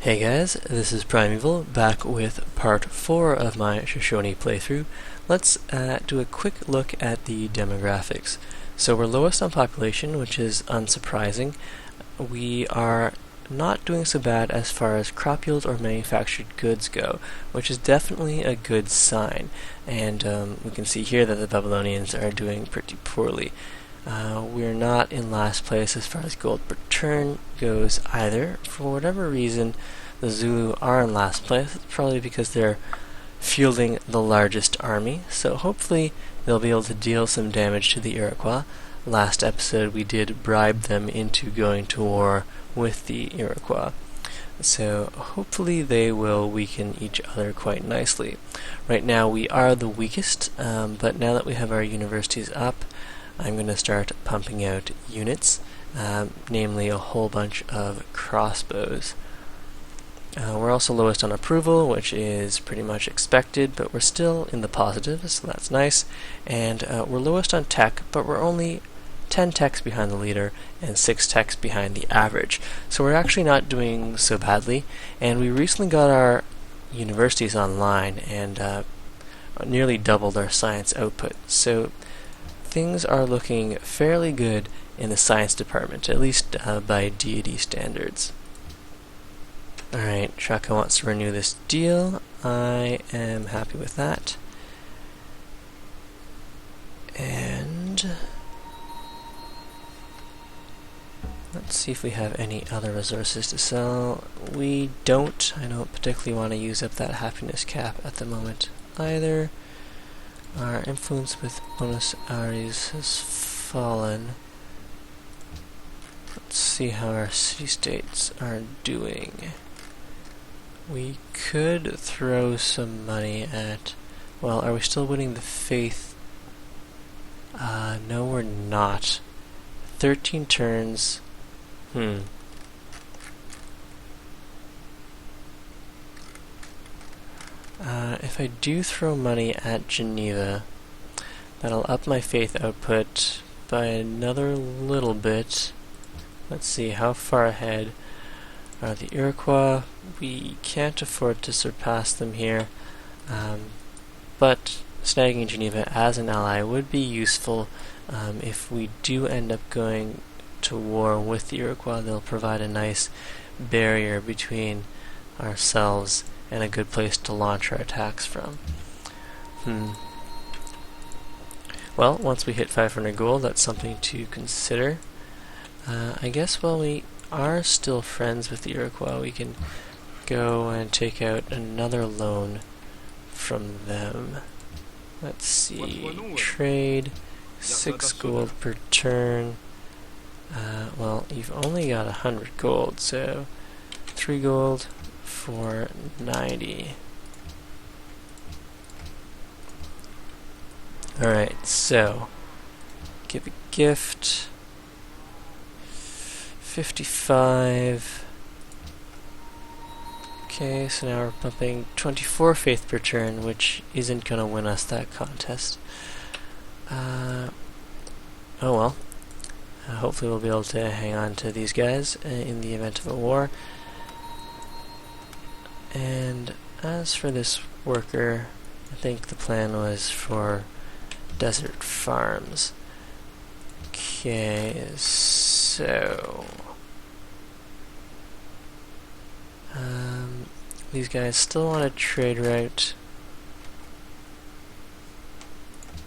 Hey guys, this is Primeval, back with part 4 of my Shoshone playthrough. Let's do a quick look at the demographics. So we're lowest on population, which is unsurprising. We are not doing so bad as far as crop yield or manufactured goods go, which is definitely a good sign. And we can see here that the Babylonians are doing pretty poorly. We're not in last place as far as gold per turn goes either. For whatever reason, the Zulu are in last place. It's probably because they're fielding the largest army, so hopefully they'll be able to deal some damage to the Iroquois. Last episode we did bribe them into going to war with the Iroquois, so hopefully they will weaken each other quite nicely. Right now we are the weakest, but now that we have our universities up, I'm going to start pumping out units, namely a whole bunch of crossbows. We're also lowest on approval, which is pretty much expected, but we're still in the positive, so that's nice. And we're lowest on tech, but we're only 10 techs behind the leader and 6 techs behind the average. So we're actually not doing so badly, and we recently got our universities online and nearly doubled our science output. So things are looking fairly good in the science department, at least by Deity standards. Alright, Shaka wants to renew this deal. I am happy with that. And let's see if we have any other resources to sell. We don't. I don't particularly want to use up that happiness cap at the moment either. Our influence with Buenos Aires has fallen. Let's see how our city-states are doing. We could throw some money at... Well, are we still winning the faith? No, we're not. 13 turns. If I do throw money at Geneva, that'll up my faith output by another little bit. Let's see, how far ahead are the Iroquois? We can't afford to surpass them here, but snagging Geneva as an ally would be useful. If we do end up going to war with the Iroquois, they'll provide a nice barrier between ourselves and a good place to launch our attacks from. Well, once we hit 500 gold, that's something to consider. I guess while we are still friends with the Iroquois, we can go and take out another loan from them. Let's see, trade, 6 gold per turn. Well, you've only got 100 gold, so 3 gold for 90. Alright, so give a gift. 55. Okay, so now we're pumping 24 faith per turn, which isn't gonna win us that contest. Oh well. Hopefully we'll be able to hang on to these guys in the event of a war. And as for this worker, I think the plan was for desert farms. Okay, so these guys still want a trade route.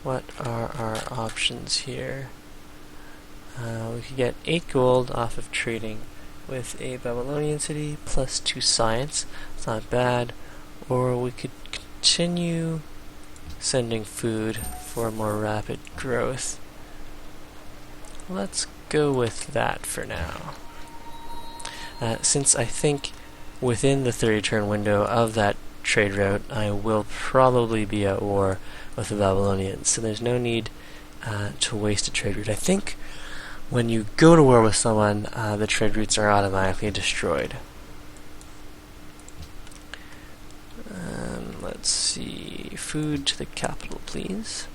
What are our options here? We could get 8 gold off of trading with a Babylonian city plus 2 science. It's not bad. Or we could continue sending food for more rapid growth. Let's go with that for now. Since I think within the 30-turn window of that trade route, I will probably be at war with the Babylonians, so there's no need to waste a trade route. I think when you go to war with someone, the trade routes are automatically destroyed. Let's see, food to the capital, please.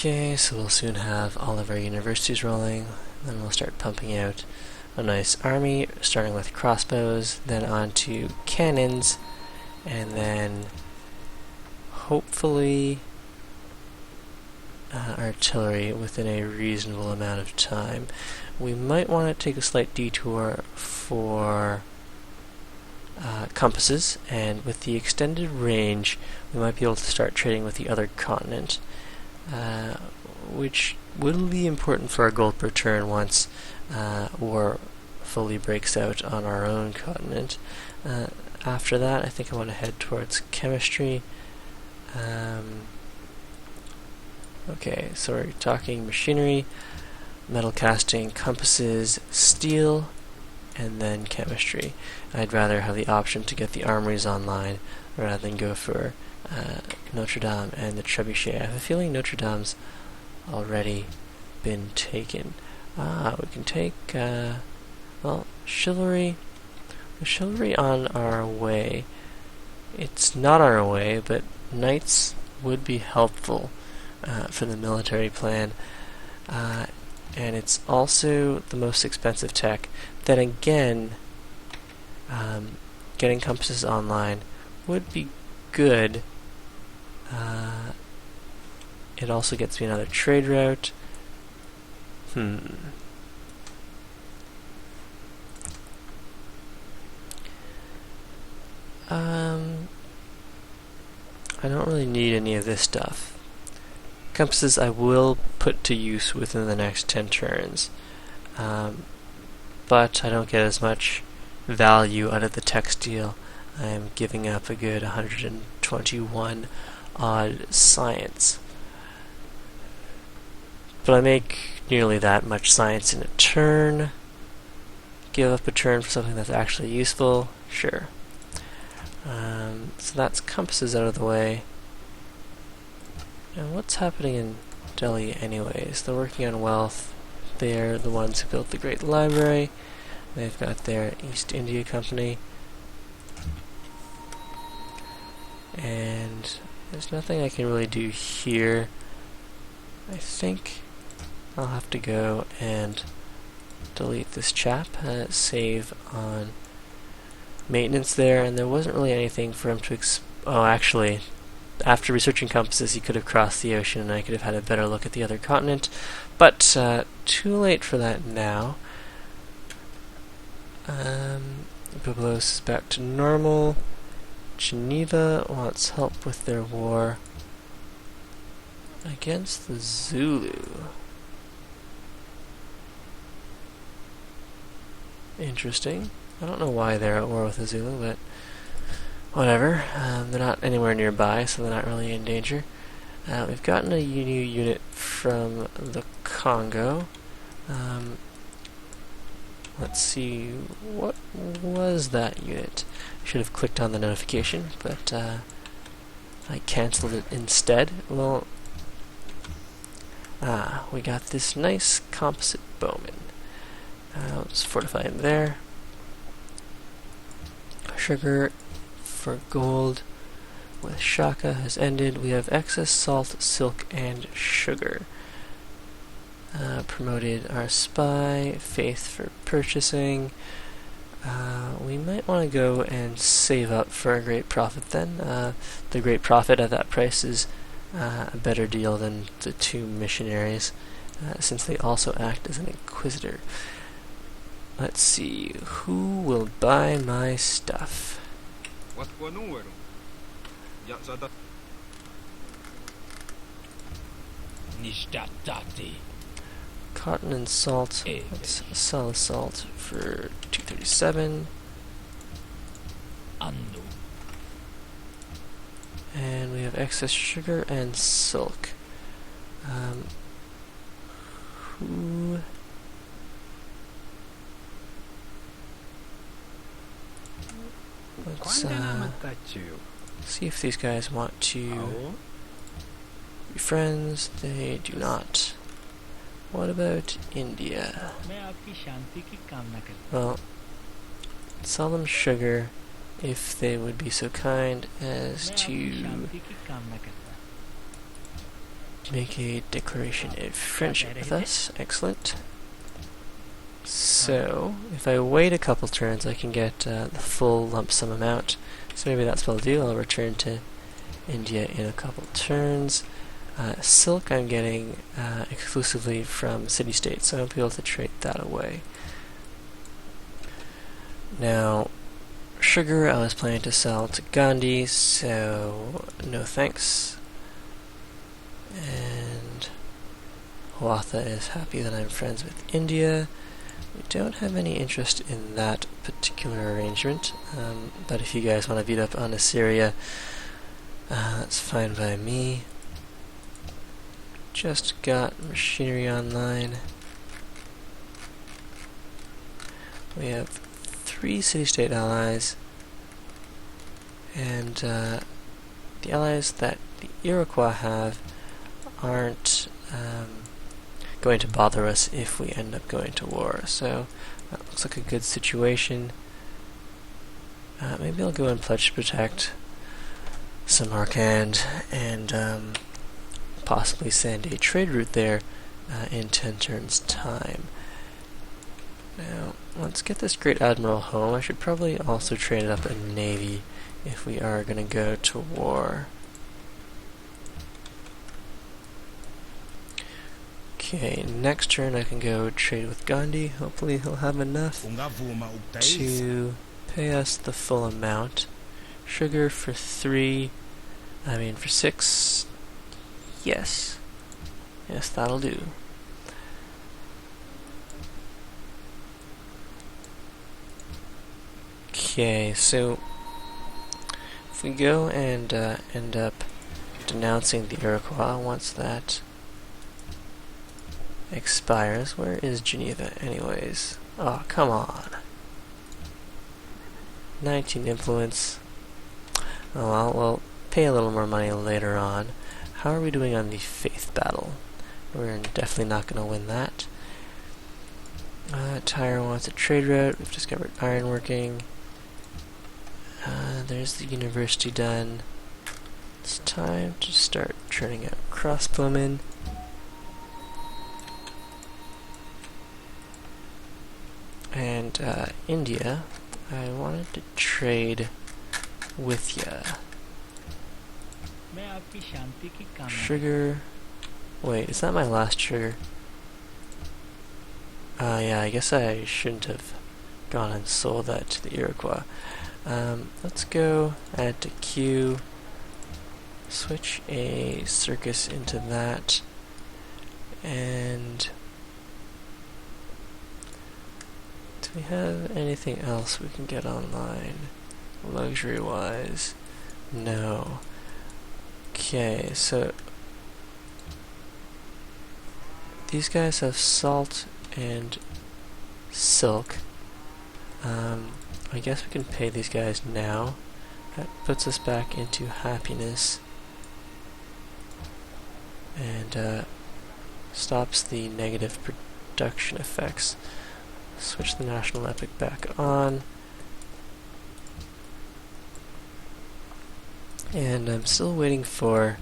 Okay, so we'll soon have all of our universities rolling, then we'll start pumping out a nice army, starting with crossbows, then on to cannons, and then hopefully artillery within a reasonable amount of time. We might want to take a slight detour for compasses, and with the extended range we might be able to start trading with the other continent, which will be important for our gold per turn once war fully breaks out on our own continent. After that, I think I want to head towards chemistry. Okay, so we're talking machinery, metal casting, compasses, steel, and then chemistry. I'd rather have the option to get the armories online rather than go for Notre Dame and the trebuchet. I have a feeling Notre Dame's already been taken. We can take, well, chivalry. With chivalry on our way. It's not on our way, but knights would be helpful for the military plan. And it's also the most expensive tech. Then again, getting compasses online would be good. It also gets me another trade route. I don't really need any of this stuff. Compasses I will put to use within the next 10 turns, but I don't get as much value out of the textile. I am giving up a good 121 odd science. But I make nearly that much science in a turn. Give up a turn for something that's actually useful? Sure. So that's compasses out of the way. And what's happening in Delhi anyways? They're working on wealth. They're the ones who built the Great Library. They've got their East India Company. And there's nothing I can really do here. I think I'll have to go and delete this chap, save on maintenance there, and there wasn't really anything for him to oh, actually, after researching compasses he could have crossed the ocean and I could have had a better look at the other continent, but too late for that now. Byblos is back to normal. Geneva wants help with their war against the Zulu. Interesting. I don't know why they're at war with the Zulu, but whatever. They're not anywhere nearby, so they're not really in danger. We've gotten a new unit from the Congo. Let's see, what was that unit? I should have clicked on the notification, but I cancelled it instead. Well, we got this nice composite bowman. Let's fortify him there. Sugar for gold with Shaka has ended. We have excess salt, silk, and sugar. Promoted our spy, faith for purchasing. We might want to go and save up for a great profit then. The great profit at that price is a better deal than the two missionaries, since they also act as an inquisitor. Let's see, who will buy my stuff? Cotton and salt. Let's sell salt for 237. And we have excess sugar and silk. Let's see if these guys want to be friends. They do not. What about India? Well, sell them sugar if they would be so kind as to make a declaration of friendship with us. Excellent. So, if I wait a couple turns, I can get the full lump sum amount. So maybe that's what I'll do. I'll return to India in a couple turns. Silk I'm getting exclusively from city-states, so I won't be able to trade that away. Now, sugar I was planning to sell to Gandhi, so no thanks. And Huatha is happy that I'm friends with India. We don't have any interest in that particular arrangement, but if you guys want to beat up on Assyria, that's fine by me. Just got machinery online. We have 3 city-state allies, and the allies that the Iroquois have aren't going to bother us if we end up going to war. So that looks like a good situation. Maybe I'll go and pledge to protect Samarkand and possibly send a trade route there in 10 turns' time. Now, let's get this Great Admiral home. I should probably also train up a navy if we are going to go to war. Okay, next turn I can go trade with Gandhi. Hopefully he'll have enough to pay us the full amount. Sugar for 6. Yes. Yes, that'll do. Okay, so if we go and end up denouncing the Iroquois once that expires. Where is Geneva anyways? Oh, come on. 19 influence. Oh well, we'll pay a little more money later on. How are we doing on the faith battle? We're definitely not going to win that. Tyre wants a trade route. We've discovered ironworking. There's the university done. It's time to start churning out crossbowmen. And India, I wanted to trade with ya. Sugar. Wait, is that my last sugar? Yeah, I guess I shouldn't have gone and sold that to the Iroquois. Let's go add to queue. Switch a circus into that. And do we have anything else we can get online? Luxury-wise? No. Okay, so these guys have salt and silk. I guess we can pay these guys now. That puts us back into happiness and stops the negative production effects. Switch the national epic back on. And I'm still waiting for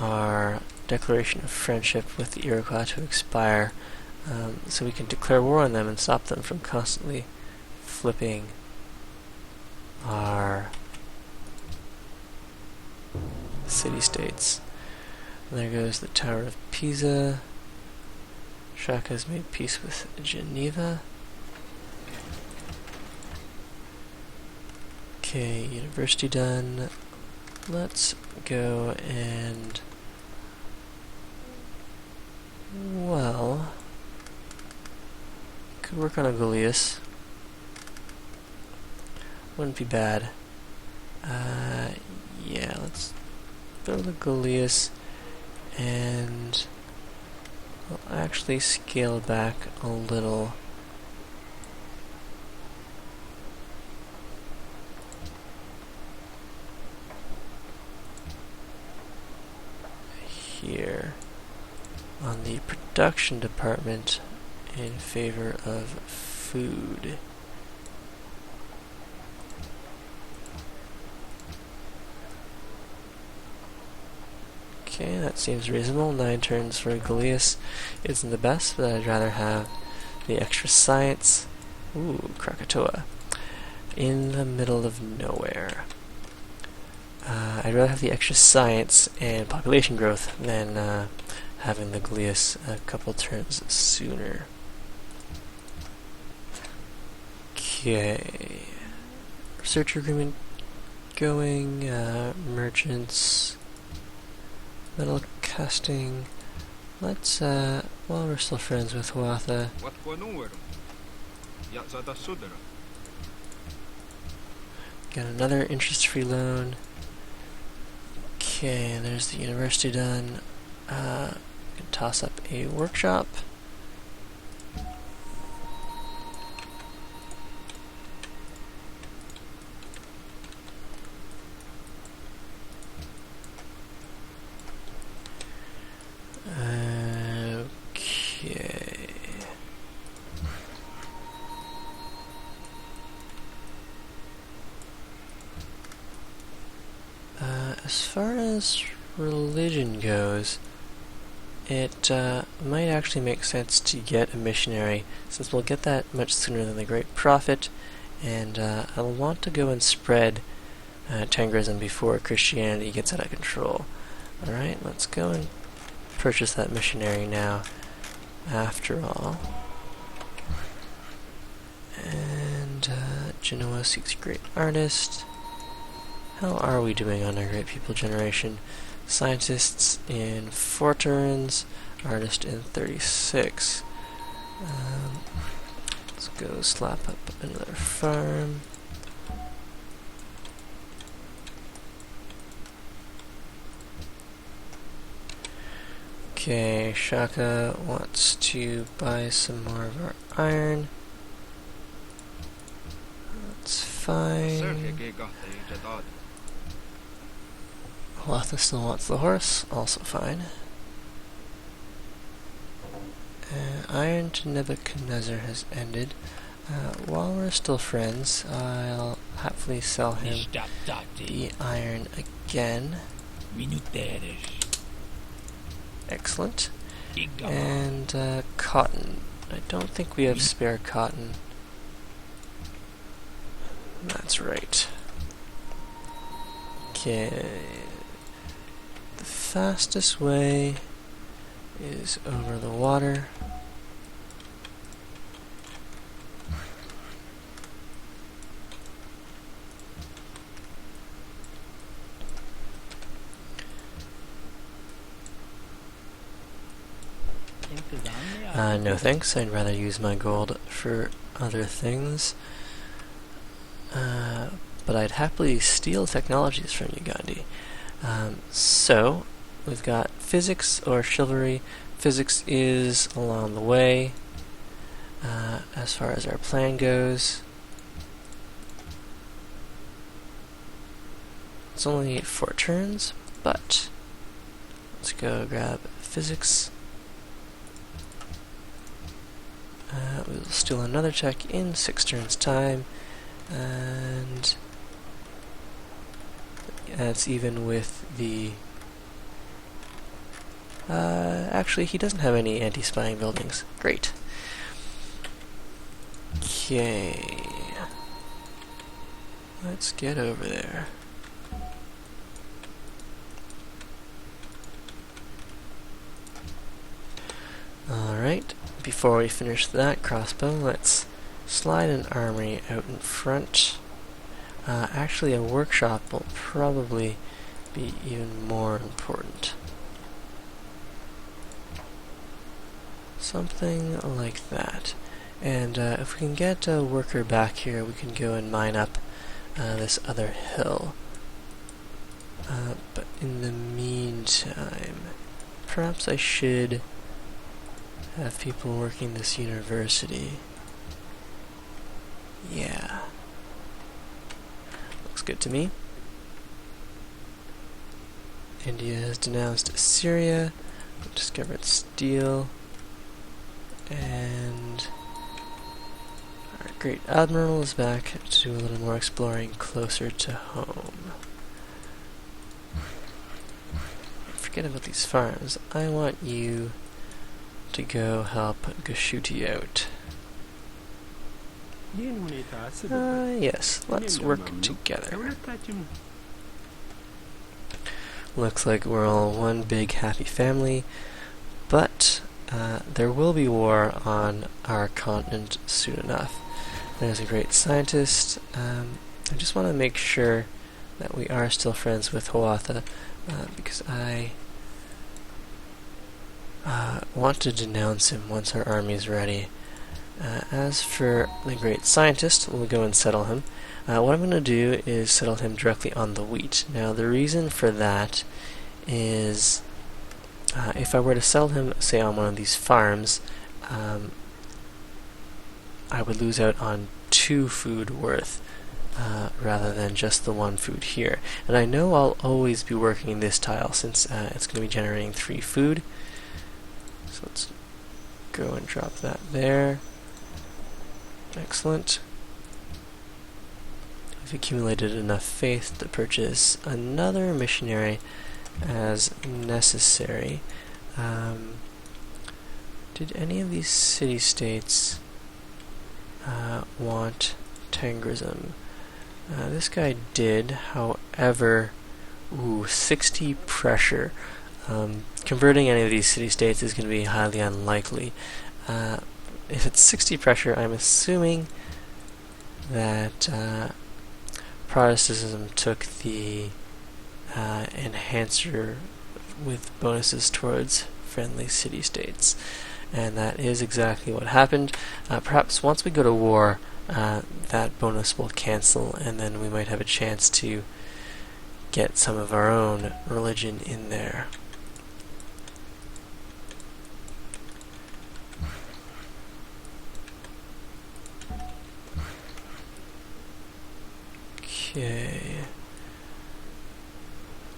our declaration of friendship with the Iroquois to expire, so we can declare war on them and stop them from constantly flipping our city-states. And there goes the Tower of Pisa. Shaka's made peace with Geneva. Okay, university done. Let's go and... well... could work on a Goliath. Wouldn't be bad. Yeah, let's build a Goliath and we'll actually scale back a little. Here on the production department in favor of food. Okay, that seems reasonable. 9 turns for Galeas isn't the best, but I'd rather have the extra science. Ooh, Krakatoa. In the middle of nowhere. I'd rather have the extra science and population growth than having the Galeas a couple turns sooner. Okay. Research agreement going, merchants, metal casting. Let's, well, we're still friends with Huatha. Got another interest-free loan. Okay, there's the university done. Can toss up a workshop. As far as religion goes, it might actually make sense to get a missionary, since we'll get that much sooner than the Great Prophet, and I'll want to go and spread Tengrism before Christianity gets out of control. Alright, let's go and purchase that missionary now, after all. And Genoa seeks great artist. How are we doing on our Great People Generation? Scientists in 4 turns, artist in 36. Let's go slap up another farm. Okay, Shaka wants to buy some more of our iron. That's fine. Huatha still wants the horse, also fine. Iron to Nebuchadnezzar has ended. While we're still friends, I'll happily sell him the iron again. Excellent. And cotton. I don't think we have spare cotton. That's right. Okay. The fastest way is over the water. No thanks, I'd rather use my gold for other things. But I'd happily steal technologies from you, Gandhi. So, we've got physics or chivalry. Physics is along the way, as far as our plan goes. It's only 4 turns, but let's go grab physics. We'll steal another tech in 6 turns time, and that's even with the... actually, he doesn't have any anti-spying buildings. Great. Okay. Let's get over there. Alright, before we finish that crossbow, let's slide an armory out in front. Actually, a workshop will probably be even more important. Something like that. And if we can get a worker back here, we can go and mine up this other hill. But in the meantime, perhaps I should have people working this university. Yeah. Looks good to me. India has denounced Assyria, discovered steel, and our great admiral is back to do a little more exploring closer to home. For forget about these farms. I want you to go help Gashuti out. Yes, let's work together. Looks like we're all one big happy family, but there will be war on our continent soon enough. There's a great scientist. I just want to make sure that we are still friends with Hawatha, because I want to denounce him once our army's ready. As for the great scientist, we'll go and settle him. What I'm going to do is settle him directly on the wheat. Now, the reason for that is if I were to settle him, say, on one of these farms, I would lose out on 2 food worth rather than just the 1 food here. And I know I'll always be working this tile since it's going to be generating 3 food. So let's go and drop that there. Excellent. We've accumulated enough faith to purchase another missionary as necessary. Did any of these city-states want Tangrism? This guy did, however, 60 pressure. Converting any of these city-states is going to be highly unlikely. If it's 60 pressure, I'm assuming that Protestantism took the enhancer with bonuses towards friendly city-states. And that is exactly what happened. Perhaps once we go to war, that bonus will cancel, and then we might have a chance to get some of our own religion in there. Okay.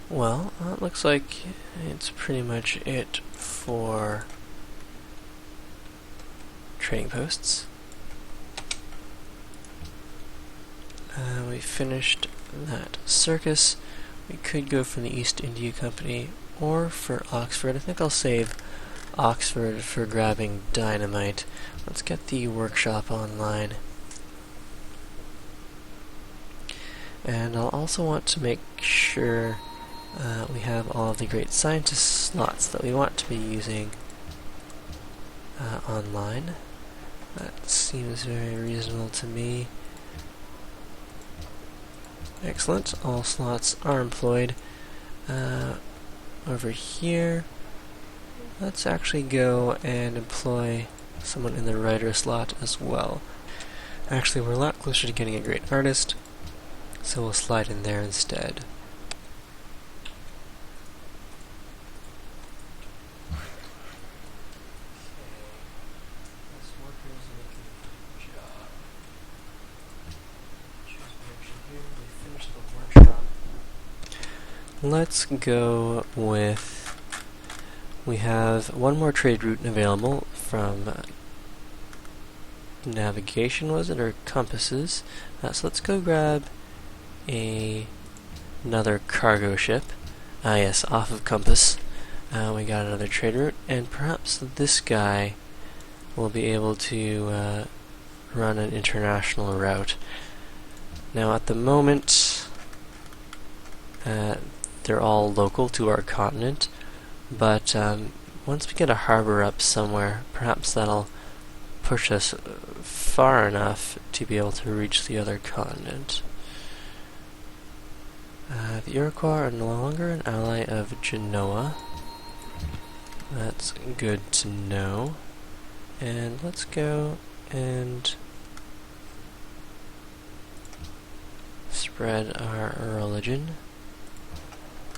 Well, it looks like it's pretty much it for trading posts. We finished that circus. We could go for the East India Company or for Oxford. I think I'll save Oxford for grabbing dynamite. Let's get the workshop online. And I'll also want to make sure we have all of the great scientist slots that we want to be using online. That seems very reasonable to me. Excellent, all slots are employed. Over here, let's actually go and employ someone in the writer slot as well. Actually, we're a lot closer to getting a great artist, so we'll slide in there instead. Let's go with, we have one more trade route available from navigation, was it, or compasses? So let's go grab another cargo ship. Yes, off of compass. We got another trade route, and perhaps this guy will be able to run an international route. Now at the moment, they're all local to our continent, but once we get a harbor up somewhere, perhaps that'll push us far enough to be able to reach the other continent. The Iroquois are no longer an ally of Genoa. That's good to know. And let's go and spread our religion.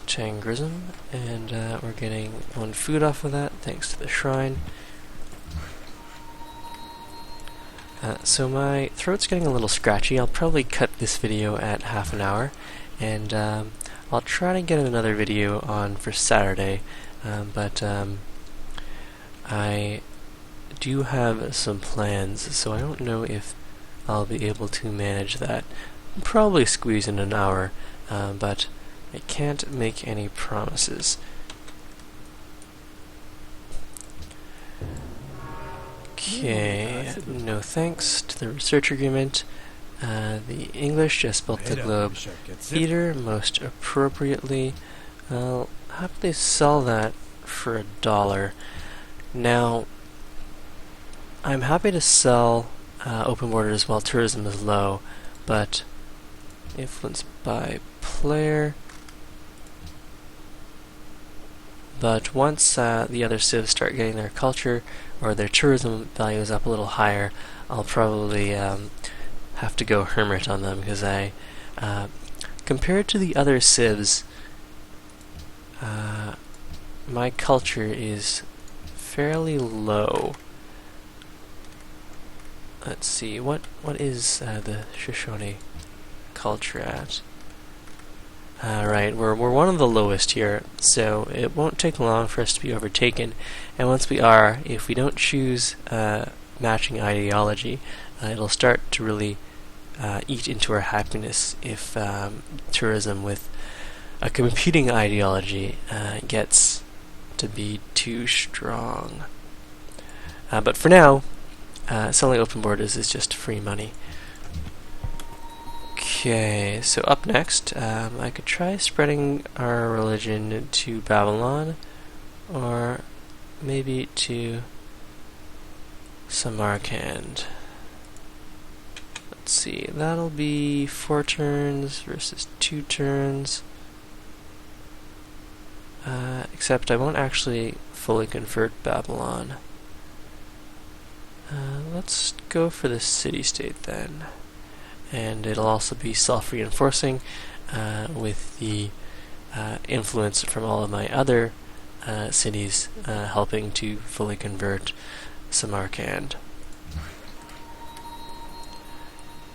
Tangrism, and we're getting 1 food off of that thanks to the shrine. So my throat's getting a little scratchy. I'll probably cut this video at half an hour, and I'll try to get another video on for Saturday, but I do have some plans, so I don't know if I'll be able to manage that. I'll probably squeeze in an hour, but I can't make any promises. Okay, no thanks to the research agreement. The English just built the globe theater most appropriately. I'll happily sell that for $1. Now, I'm happy to sell open borders while tourism is low, but influenced by player. But once the other civs start getting their culture or their tourism values up a little higher, I'll probably have to go hermit on them, because compared to the other civs, my culture is fairly low. Let's see, what is the Shoshone culture at? Right, we're one of the lowest here, so it won't take long for us to be overtaken. And once we are, if we don't choose matching ideology, it'll start to really eat into our happiness if tourism with a competing ideology gets to be too strong. But for now, selling open borders is just free money. Okay, so up next, I could try spreading our religion to Babylon, or maybe to Samarkand. Let's see, that'll be 4 turns versus 2 turns. Except I won't actually fully convert Babylon. Let's go for the city-state then. And it'll also be self-reinforcing with the influence from all of my other cities helping to fully convert Samarkand.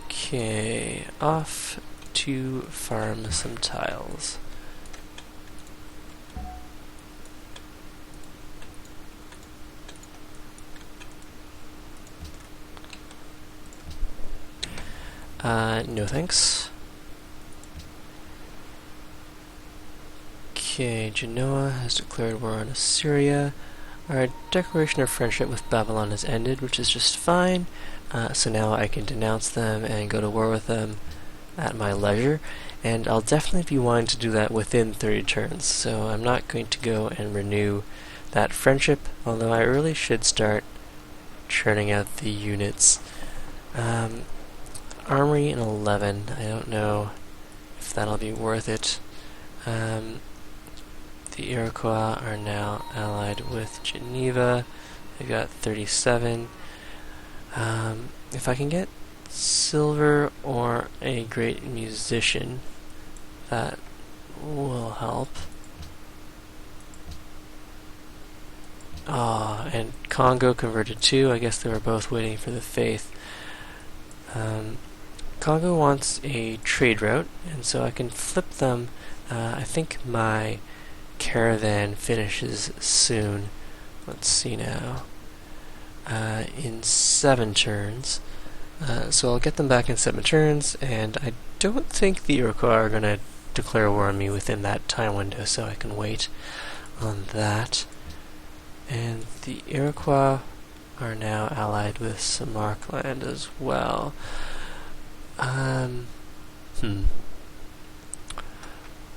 Okay, off to farm some tiles. No thanks. Okay, Genoa has declared war on Assyria. Our declaration of friendship with Babylon has ended, which is just fine. So now I can denounce them and go to war with them at my leisure. And I'll definitely be wanting to do that within 30 turns, so I'm not going to go and renew that friendship, although I really should start churning out the units. Armory in 11, I don't know if that'll be worth it. The Iroquois are now allied with Geneva. They've got 37. If I can get silver or a great musician, that will help. And Congo converted too. I guess they were both waiting for the faith. Congo wants a trade route, and so I can flip them. I think my caravan finishes soon. Let's see now. In 7 turns. So I'll get them back in 7 turns, and I don't think the Iroquois are going to declare war on me within that time window, so I can wait on that. And the Iroquois are now allied with Samarkand as well.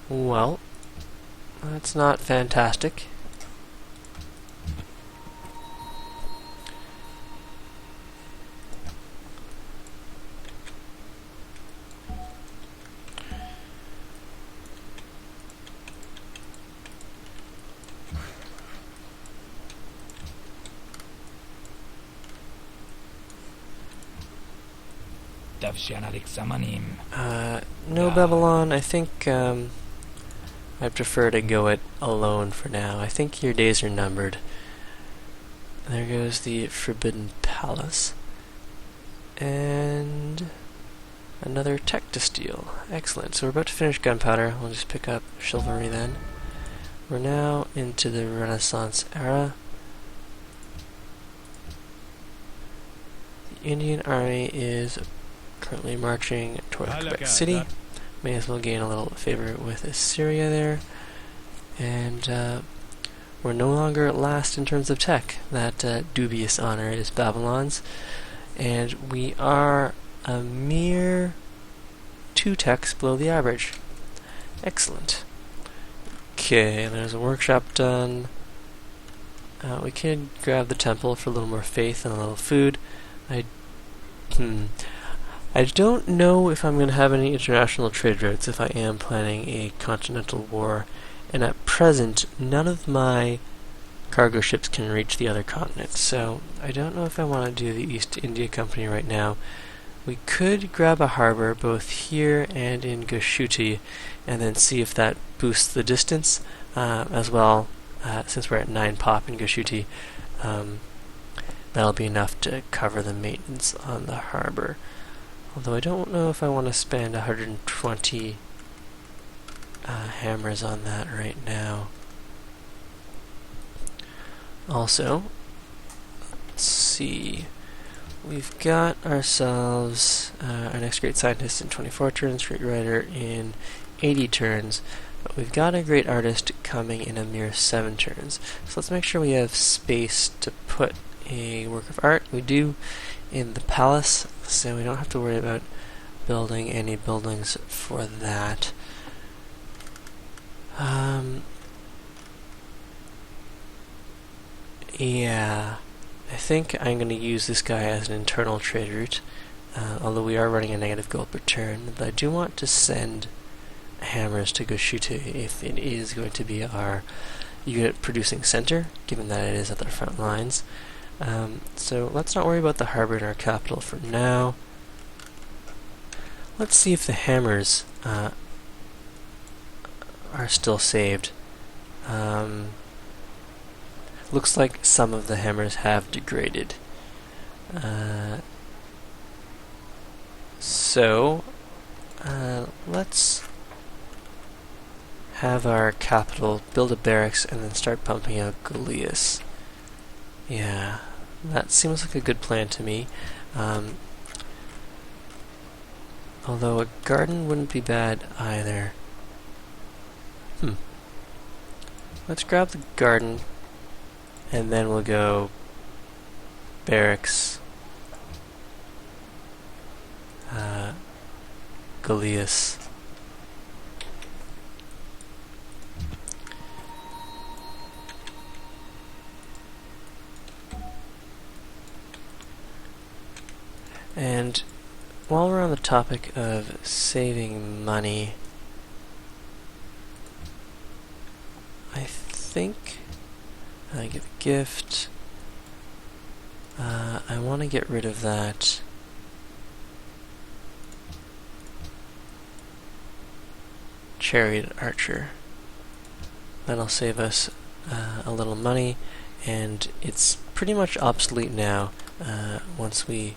Well, that's not fantastic. No, Babylon, I think I prefer to go it alone for now. I think your days are numbered. There goes the Forbidden Palace. And another tech to steal. Excellent. So we're about to finish gunpowder. We'll just pick up chivalry then. We're now into the Renaissance era. The Indian army is currently marching toward Quebec City. May as well gain a little favor with Assyria there. And we're no longer last in terms of tech. That dubious honor is Babylon's, and we are a mere 2 techs below the average. Excellent. Okay, there's a workshop done. We can grab the temple for a little more faith and a little food. I don't know if I'm going to have any international trade routes if I am planning a continental war, and at present none of my cargo ships can reach the other continents, so I don't know if I want to do the East India Company right now. We could grab a harbor both here and in Goshuti and then see if that boosts the distance as well. Since we're at 9 pop in Goshuti, that'll be enough to cover the maintenance on the harbor. Although I don't know if I want to spend 120 hammers on that right now. Also, let's see. We've got ourselves our next great scientist in 24 turns, great writer in 80 turns, but we've got a great artist coming in a mere 7 turns. So let's make sure we have space to put a work of art. We do in the palace, so we don't have to worry about building any buildings for that. Yeah, I think I'm going to use this guy as an internal trade route, although we are running a negative gold per turn. But I do want to send hammers to Goshuti if it is going to be our unit producing center, given that it is at the front lines. So let's not worry about the harbor in our capital for now. Let's see if the hammers are still saved. Looks like some of the hammers have degraded. So let's have our capital build a barracks and then start pumping out Goliaths. Yeah, that seems like a good plan to me. Although a garden wouldn't be bad either. Let's grab the garden, and then we'll go barracks, Goliaths. And while we're on the topic of saving money, I think I give a gift. I want to get rid of that chariot archer. That'll save us a little money, and it's pretty much obsolete now once we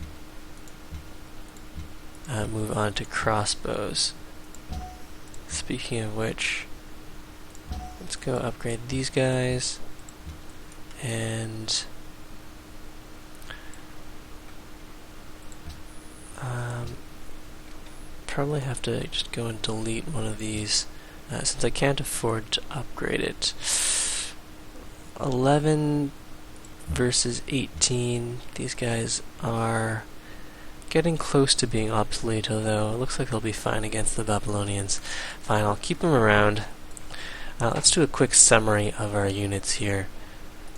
move on to crossbows. Speaking of which, let's go upgrade these guys, and probably have to just go and delete one of these since I can't afford to upgrade it. 11 versus 18. These guys are getting close to being obsolete, although it looks like they'll be fine against the Babylonians. Fine, I'll keep them around. Let's do a quick summary of our units here.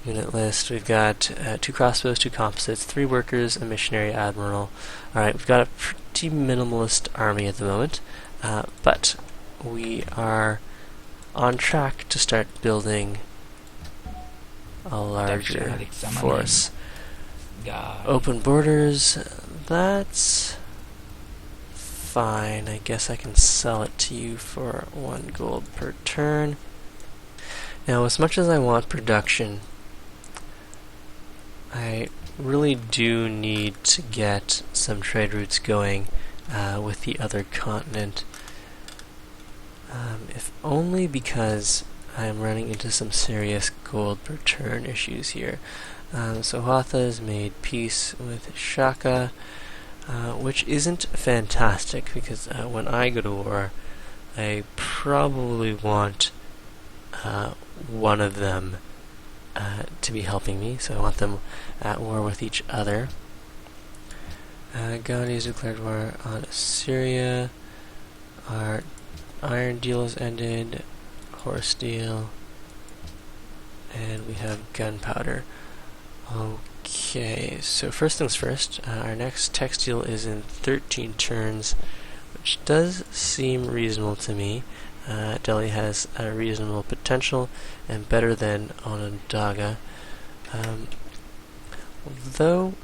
Unit list, we've got 2 crossbows, 2 composites, 3 workers, a missionary admiral. Alright, we've got a pretty minimalist army at the moment, but we are on track to start building a larger force. Open borders, that's fine. I guess I can sell it to you for 1 gold per turn. Now, as much as I want production, I really do need to get some trade routes going with the other continent. If only because I'm running into some serious gold per turn issues here. So Hatha has made peace with Shaka, which isn't fantastic because when I go to war, I probably want one of them to be helping me, so I want them at war with each other. Gandhi has declared war on Assyria. Our iron deal is ended. Horse deal. And we have gunpowder. Okay, so first things first, our next textile is in 13 turns, which does seem reasonable to me. Delhi has a reasonable potential and better than Onondaga. Although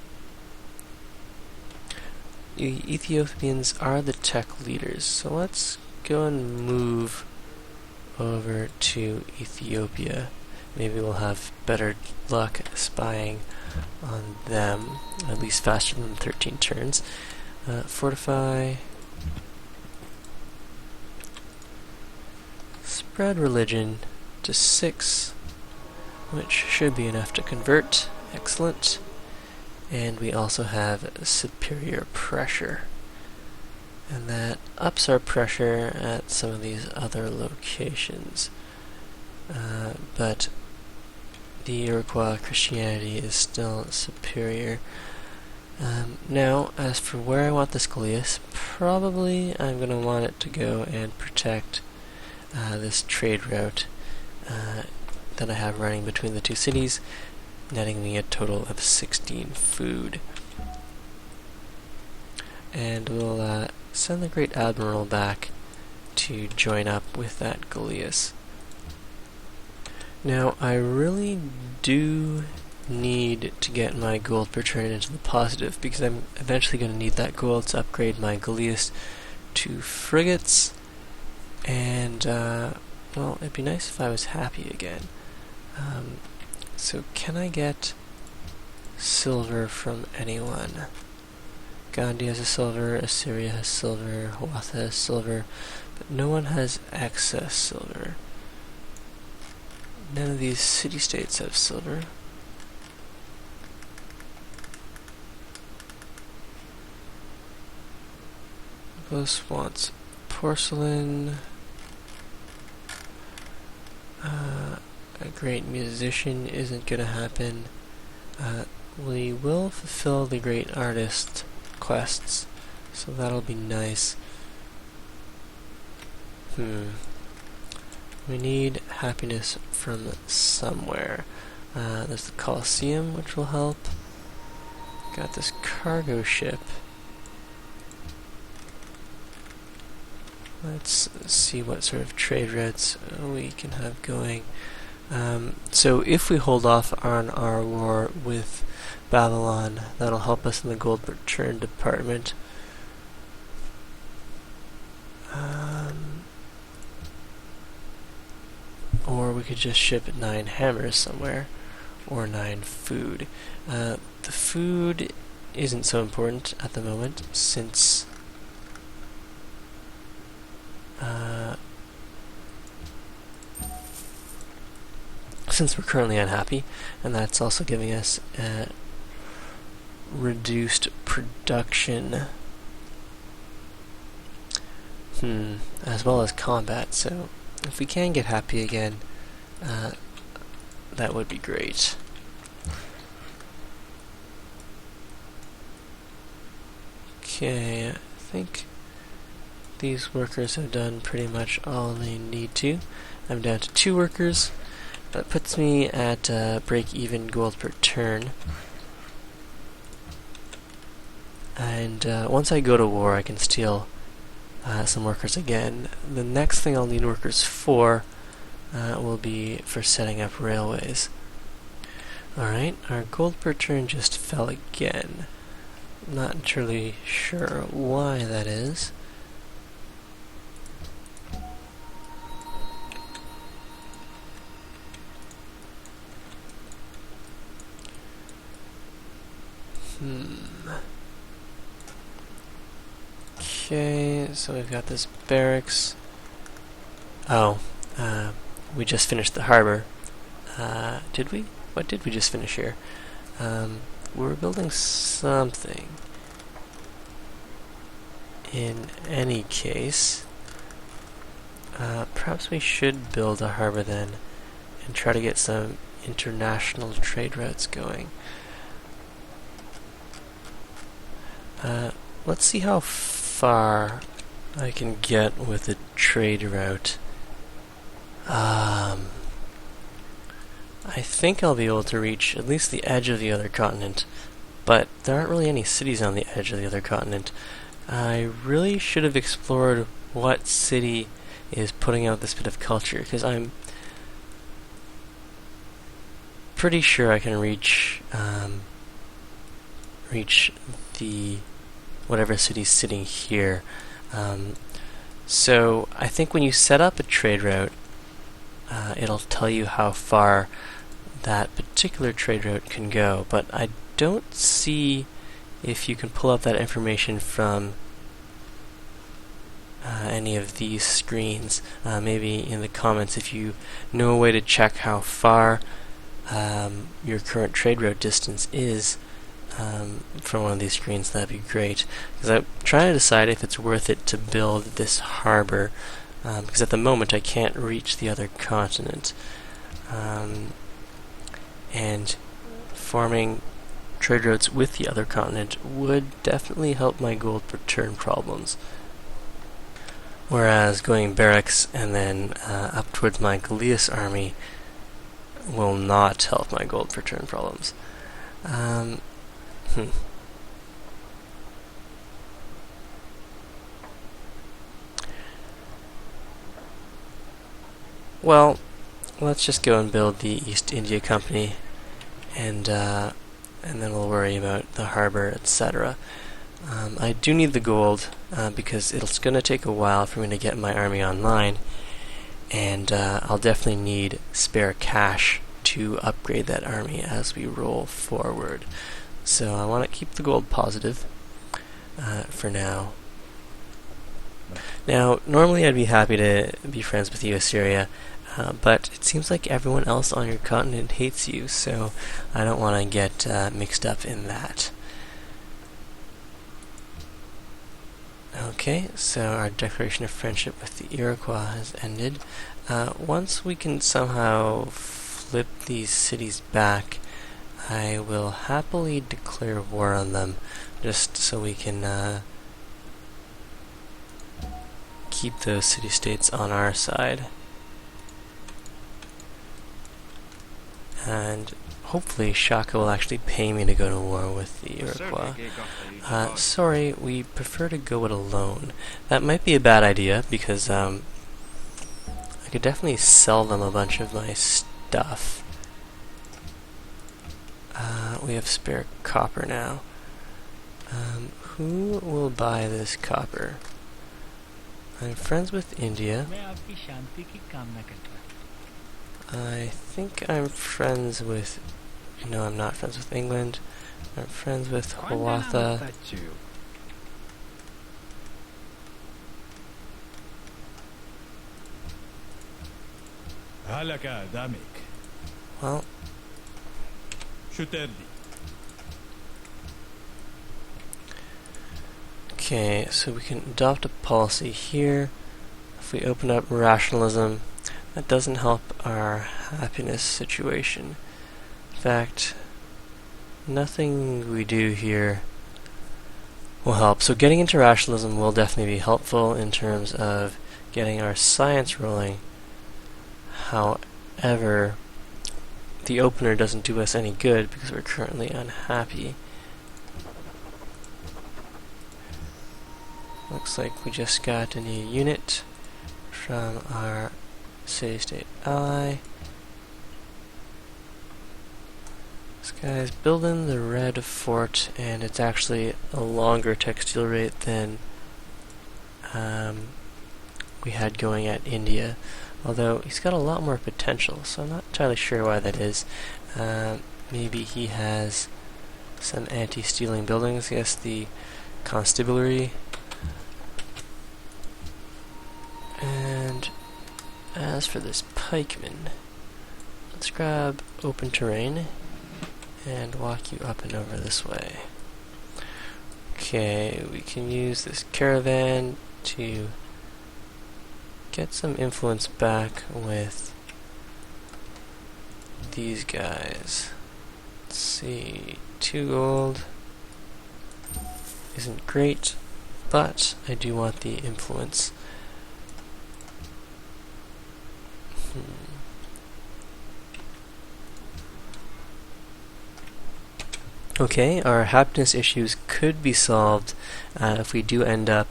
the Ethiopians are the tech leaders, so let's go and move over to Ethiopia. Maybe we'll have better luck spying on them, at least faster than 13 turns. Fortify. Spread religion to 6, which should be enough to convert. Excellent. And we also have superior pressure. And that ups our pressure at some of these other locations. But the Iroquois Christianity is still superior. Now, as for where I want this Goliath, probably I'm going to want it to go and protect this trade route that I have running between the two cities, netting me a total of 16 food. And we'll send the Great Admiral back to join up with that Goliath. Now, I really do need to get my gold per turn into the positive, because I'm eventually going to need that gold to upgrade my Goliath to frigates, and, well, it'd be nice if I was happy again. So can I get silver from anyone? Gandhi has a silver, Assyria has silver, Hawatha has silver, but no one has excess silver. None of these city-states have silver. Nicholas wants porcelain. A great musician isn't going to happen. We will fulfill the great artist quests, so that'll be nice. We need happiness from somewhere. There's the Colosseum, which will help. Got this cargo ship. Let's see what sort of trade routes we can have going. So if we hold off on our war with Babylon, that'll help us in the gold return department. Or we could just ship 9 hammers somewhere, or 9 food. The food isn't so important at the moment, since we're currently unhappy, and that's also giving us reduced production, as well as combat. So if we can get happy again, that would be great. Okay, I think these workers have done pretty much all they need to. I'm down to 2 workers. That puts me at break-even gold per turn. And once I go to war, I can steal some workers again. The next thing I'll need workers for will be for setting up railways. Alright, our gold per turn just fell again. Not entirely sure why that is. Okay, so we've got this barracks. Oh, we just finished the harbor. Did we? What did we just finish here? We're building something. In any case, perhaps we should build a harbor then, and try to get some international trade routes going. Let's see how far I can get with a trade route. I think I'll be able to reach at least the edge of the other continent, but there aren't really any cities on the edge of the other continent. I really should have explored what city is putting out this bit of culture, because I'm pretty sure I can reach the whatever city's sitting here. So I think when you set up a trade route, it'll tell you how far that particular trade route can go, but I don't see if you can pull up that information from any of these screens. Maybe in the comments if you know a way to check how far your current trade route distance is from one of these screens, that'd be great. Because I'm trying to decide if it's worth it to build this harbor, because at the moment I can't reach the other continent. And forming trade routes with the other continent would definitely help my gold per turn problems. Whereas going barracks and then up towards my Galeas army will not help my gold per turn problems. Well, let's just go and build the East India Company, and then we'll worry about the harbor, etc. I do need the gold because it's going to take a while for me to get my army online, and I'll definitely need spare cash to upgrade that army as we roll forward. So I want to keep the gold positive for now. Now, normally I'd be happy to be friends with you, Assyria, but it seems like everyone else on your continent hates you, so I don't want to get mixed up in that. Okay, so our declaration of friendship with the Iroquois has ended. Once we can somehow flip these cities back, I will happily declare war on them, just so we can keep those city-states on our side. And hopefully Shaka will actually pay me to go to war with the Iroquois. Sorry, we prefer to go it alone. That might be a bad idea, because I could definitely sell them a bunch of my stuff. We have spare copper now. Who will buy this copper? I'm friends with India. I think I'm friends with... No, I'm not friends with England. I'm friends with Hawatha. Well... Okay, so we can adopt a policy here. If we open up rationalism, that doesn't help our happiness situation. In fact, nothing we do here will help. So getting into rationalism will definitely be helpful in terms of getting our science rolling. However, the opener doesn't do us any good because we're currently unhappy. Looks like we just got a new unit from our city-state ally. This guy's building the red fort, and it's actually a longer textile rate than we had going at India. Although he's got a lot more potential, so I'm not entirely sure why that is. Maybe he has some anti-stealing buildings. Yes, the constabulary. And as for this pikeman, let's grab open terrain and walk you up and over this way. Okay, we can use this caravan to get some influence back with these guys. Let's see, 2 gold isn't great, but I do want the influence. Okay, our happiness issues could be solved if we do end up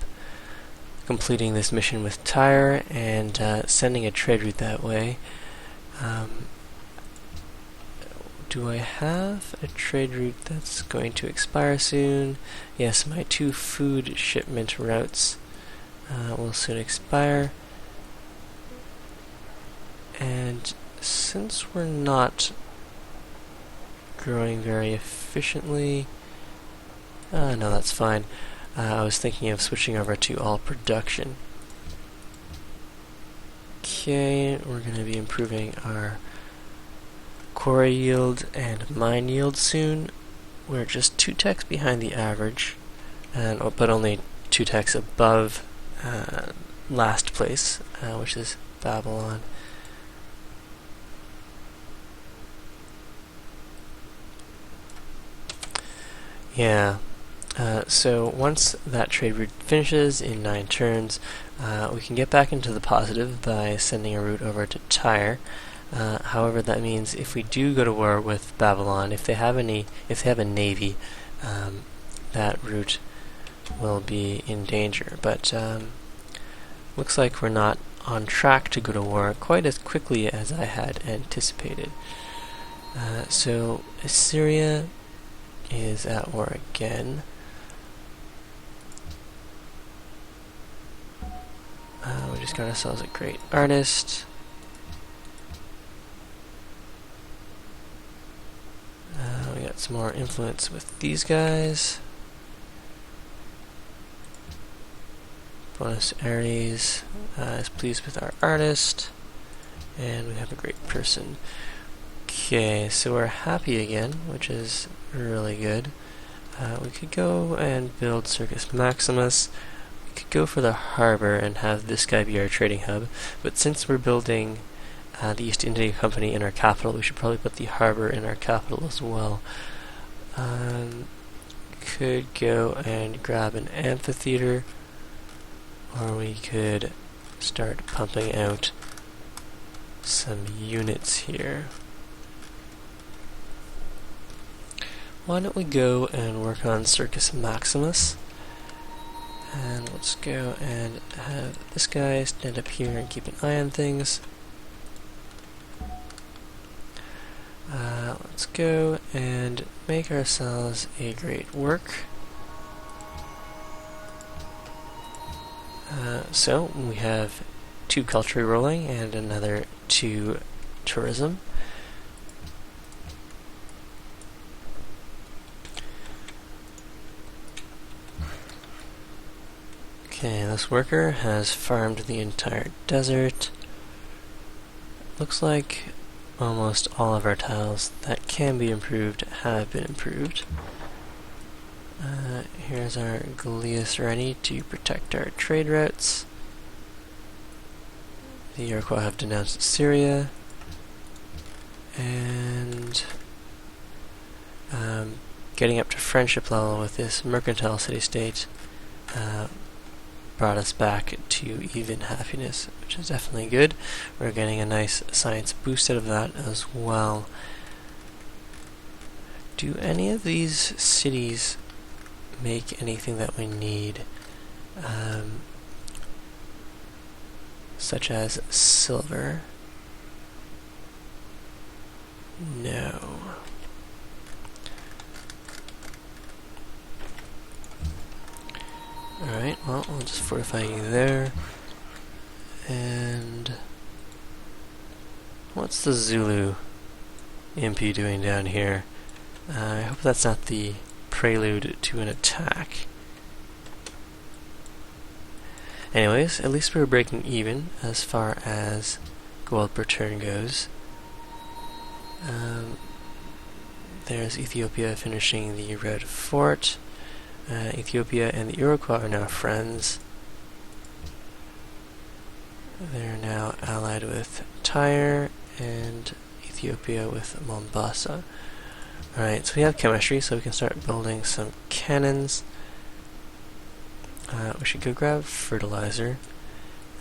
completing this mission with Tyre and sending a trade route that way. Do I have a trade route that's going to expire soon? Yes, my 2 food shipment routes will soon expire. And since we're not growing very efficiently, no, that's fine. I was thinking of switching over to all production. Okay, we're going to be improving our quarry yield and mine yield soon. We're just 2 techs behind the average, but only 2 techs above last place, which is Babylon. Yeah, so once that trade route finishes in 9 turns, we can get back into the positive by sending a route over to Tyre. However, that means if we do go to war with Babylon, if they have a navy, that route will be in danger. But looks like we're not on track to go to war quite as quickly as I had anticipated. So Assyria is at war again. We just got ourselves a great artist. We got some more influence with these guys. Bonus Ares is pleased with our artist, and we have a great person. Okay, so we're happy again, which is really good. We could go and build Circus Maximus. We could go for the harbor and have this guy be our trading hub, but since we're building the East India Company in our capital, we should probably put the harbor in our capital as well. Could go and grab an amphitheater, or we could start pumping out some units here. Why don't we go and work on Circus Maximus? And let's go and have this guy stand up here and keep an eye on things. Let's go and make ourselves a great work. So we have 2 culture rolling and another 2 tourism. Okay, this worker has farmed the entire desert. Looks like almost all of our tiles that can be improved have been improved. Here's our Galeas ready to protect our trade routes. The Iroquois have denounced Syria, and getting up to friendship level with this mercantile city-state brought us back to even happiness, which is definitely good. We're getting a nice science boost out of that as well. Do any of these cities make anything that we need? Such as silver? No. Alright, well, we'll just fortify you there. And what's the Zulu MP doing down here? I hope that's not the prelude to an attack. Anyways, at least we're breaking even as far as gold per turn goes. There's Ethiopia finishing the Red Fort. Ethiopia and the Iroquois are now friends. They're now allied with Tyre, and Ethiopia with Mombasa. Alright, so we have chemistry, so we can start building some cannons. We should go grab fertilizer.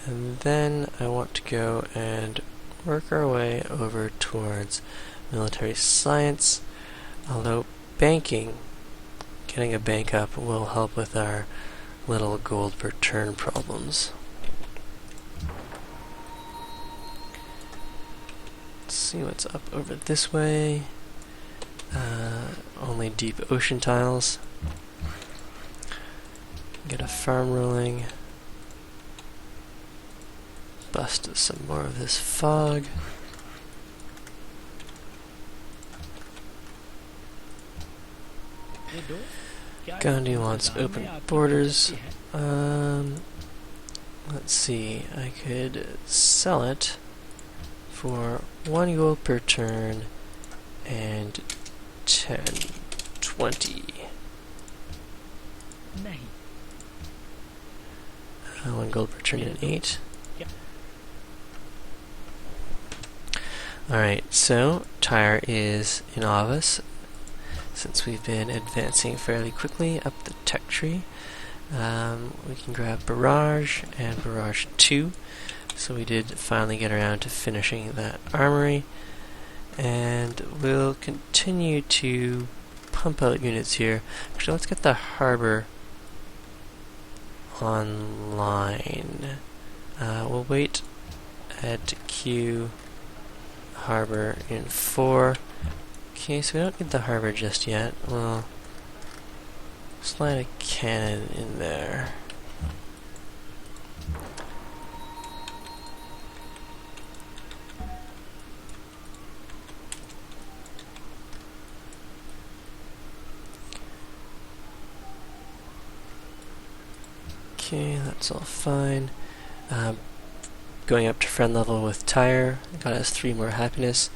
And then I want to go and work our way over towards military science. Although banking, getting a bank up will help with our little gold per turn problems. Let's see what's up over this way. Only deep ocean tiles. Get a farm rolling. Bust some more of this fog. Gandhi wants open borders. Let's see, I could sell it for 1 gold per turn and 10, 20. 1 gold per turn and 8. Alright, so Tyre is in Avis, since we've been advancing fairly quickly up the tech tree. We can grab Barrage and Barrage 2, so we did finally get around to finishing that armory, and we'll continue to pump out units here. Actually, let's get the harbor online. We'll wait at Q harbor in 4. Okay, so we don't need the harbor just yet. We'll slide a cannon in there. Okay, that's all fine. Going up to friend level with Tyre got us 3 more happiness,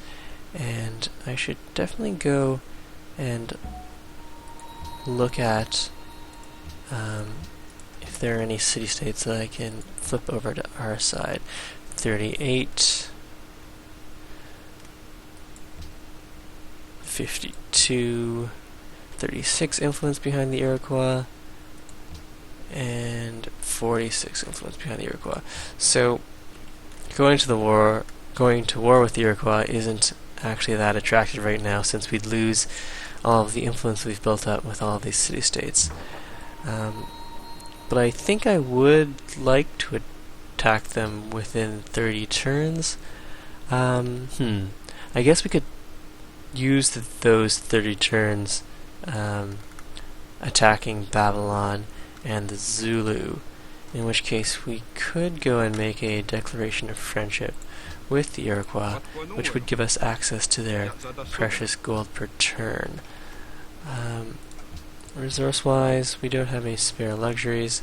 and I should definitely go and look at if there are any city-states that I can flip over to our side. 38, 52, 36 influence behind the Iroquois, and 46 influence behind the Iroquois. So going to war with the Iroquois isn't actually that attractive right now, since we'd lose all of the influence we've built up with all of these city-states. But I think I would like to attack them within 30 turns. I guess we could use those 30 turns attacking Babylon and the Zulu, in which case we could go and make a declaration of friendship with the Iroquois, which would give us access to their precious gold per turn. Resource-wise, we don't have any spare luxuries.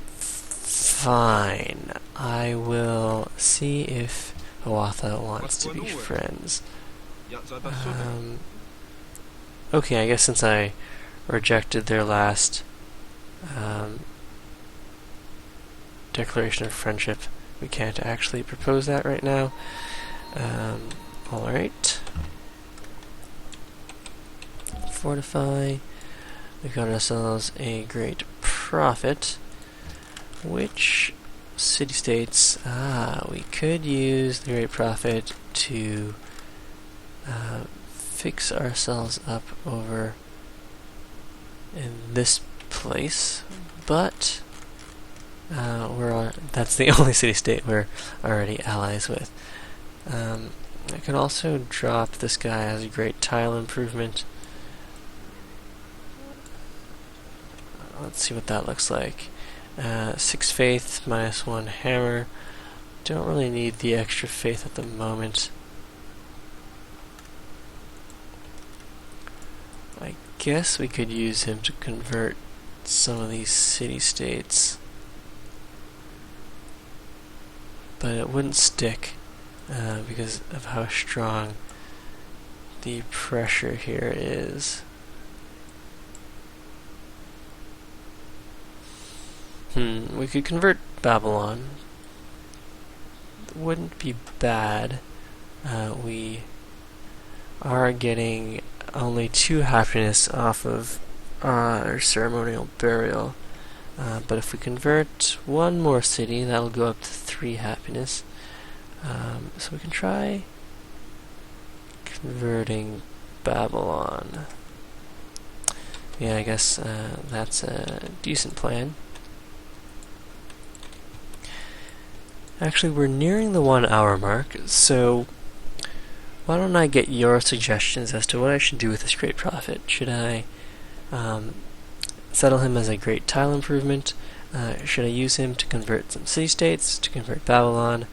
Fine. I will see if Hawatha wants to be friends. Okay, I guess since I rejected their last declaration of friendship, we can't actually propose that right now. Alright. Fortify. We got ourselves a great profit. Which city-states? We could use the great profit to fix ourselves up over in this place, but that's the only city-state we're already allies with. I could also drop this guy as a great tile improvement. Let's see what that looks like. 6 faith, -1 hammer. Don't really need the extra faith at the moment. I guess we could use him to convert some of these city-states, but it wouldn't stick because of how strong the pressure here is. We could convert Babylon. It wouldn't be bad. we are getting only 2 happiness off of our ceremonial burial. But if we convert 1 more city, that'll go up to 3 happiness. So we can try converting Babylon. Yeah, I guess that's a decent plan. Actually, we're nearing the 1 hour mark, so why don't I get your suggestions as to what I should do with this great prophet? Should I settle him as a great tile improvement? Should I use him to convert some city-states, to convert Babylon?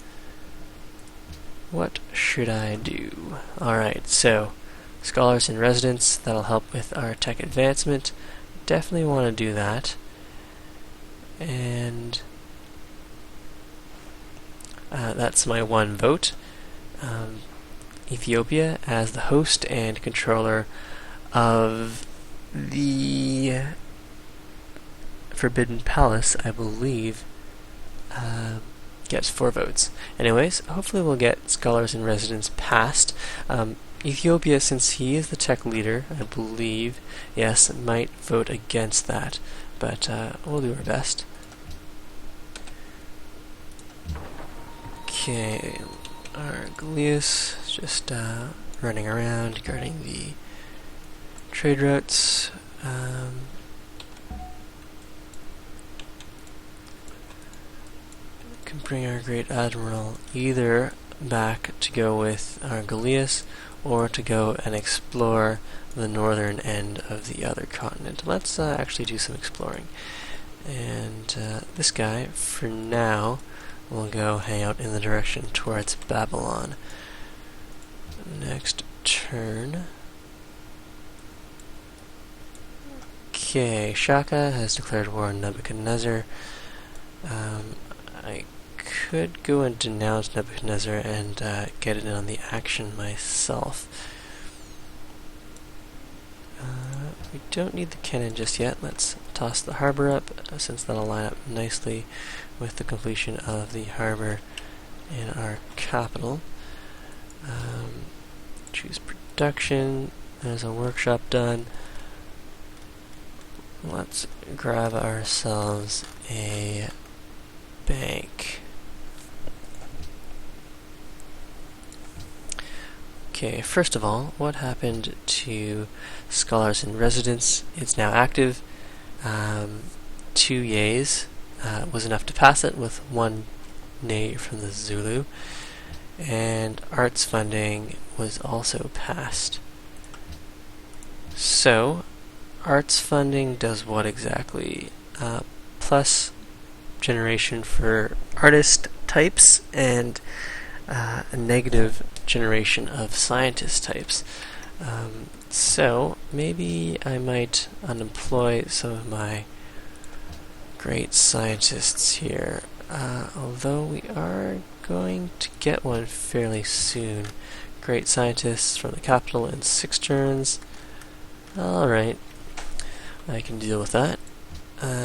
What should I do? Alright, so scholars in residence, that'll help with our tech advancement. Definitely want to do that. And that's my 1 vote. Ethiopia as the host and controller of the Forbidden Palace, I believe, gets 4 votes. Anyways, hopefully we'll get scholars in residence passed. Ethiopia, since he is the tech leader, I believe, yes, might vote against that, but we'll do our best. Okay, our Galeus just running around, guarding the trade routes. Can bring our Great Admiral either back to go with our Galeus or to go and explore the northern end of the other continent. Let's actually do some exploring. And this guy, for now, will go hang out in the direction towards Babylon. Next turn. Okay, Shaka has declared war on Nebuchadnezzar. I could go and denounce Nebuchadnezzar and get it on the action myself. We don't need the cannon just yet. Let's toss the harbor up, since that'll line up nicely with the completion of the harbor in our capital. Choose production. There's a workshop done. Let's grab ourselves a bank. Okay, first of all, what happened to scholars in residence? It's now active. 2 yays was enough to pass it, with 1 nay from the Zulu. And arts funding was also passed. So, arts funding does what exactly? Plus generation for artist types and a negative generation of scientist types. So maybe I might unemploy some of my great scientists here, although we are going to get one fairly soon. Great scientists from the capital in 6 turns. Alright, I can deal with that.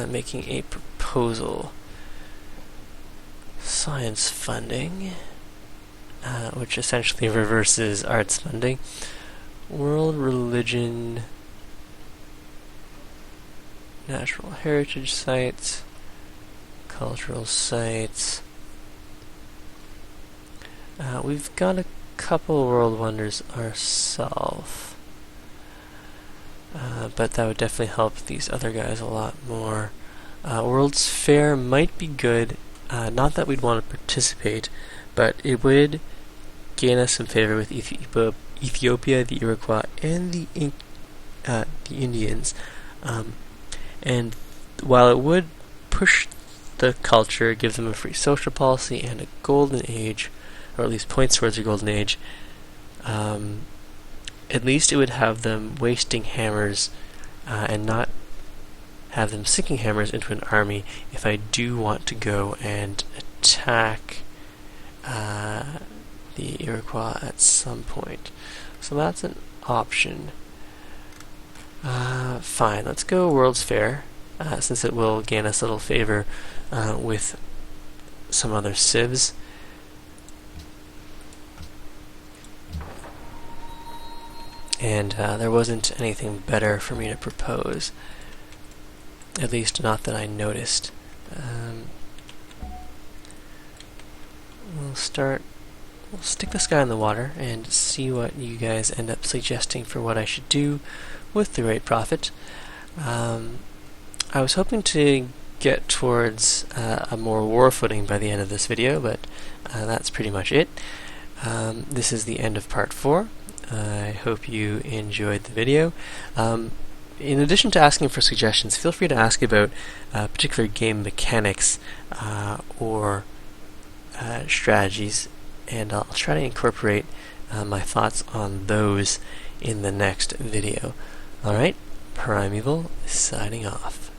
Making a proposal. Science funding, which essentially reverses arts funding. World religion, natural heritage sites, cultural sites. We've got a couple world wonders ourselves, but that would definitely help these other guys a lot more. World's Fair might be good. Not that we'd want to participate, but it would gain us some favor with Ethiopia, the Iroquois, and the Indians. And while it would push the culture, give them a free social policy and a golden age, or at least points towards a golden age, at least it would have them wasting hammers and not have them sinking hammers into an army if I do want to go and attack the Iroquois at some point. So that's an option. Fine, let's go World's Fair, since it will gain us a little favor with some other civs. and there wasn't anything better for me to propose. At least not that I noticed. We'll stick this guy in the water and see what you guys end up suggesting for what I should do with the right profit. I was hoping to get towards a more war footing by the end of this video, but that's pretty much it. This is the end of part 4. I hope you enjoyed the video. In addition to asking for suggestions, feel free to ask about particular game mechanics or strategies, and I'll try to incorporate my thoughts on those in the next video. Alright, Primeval signing off.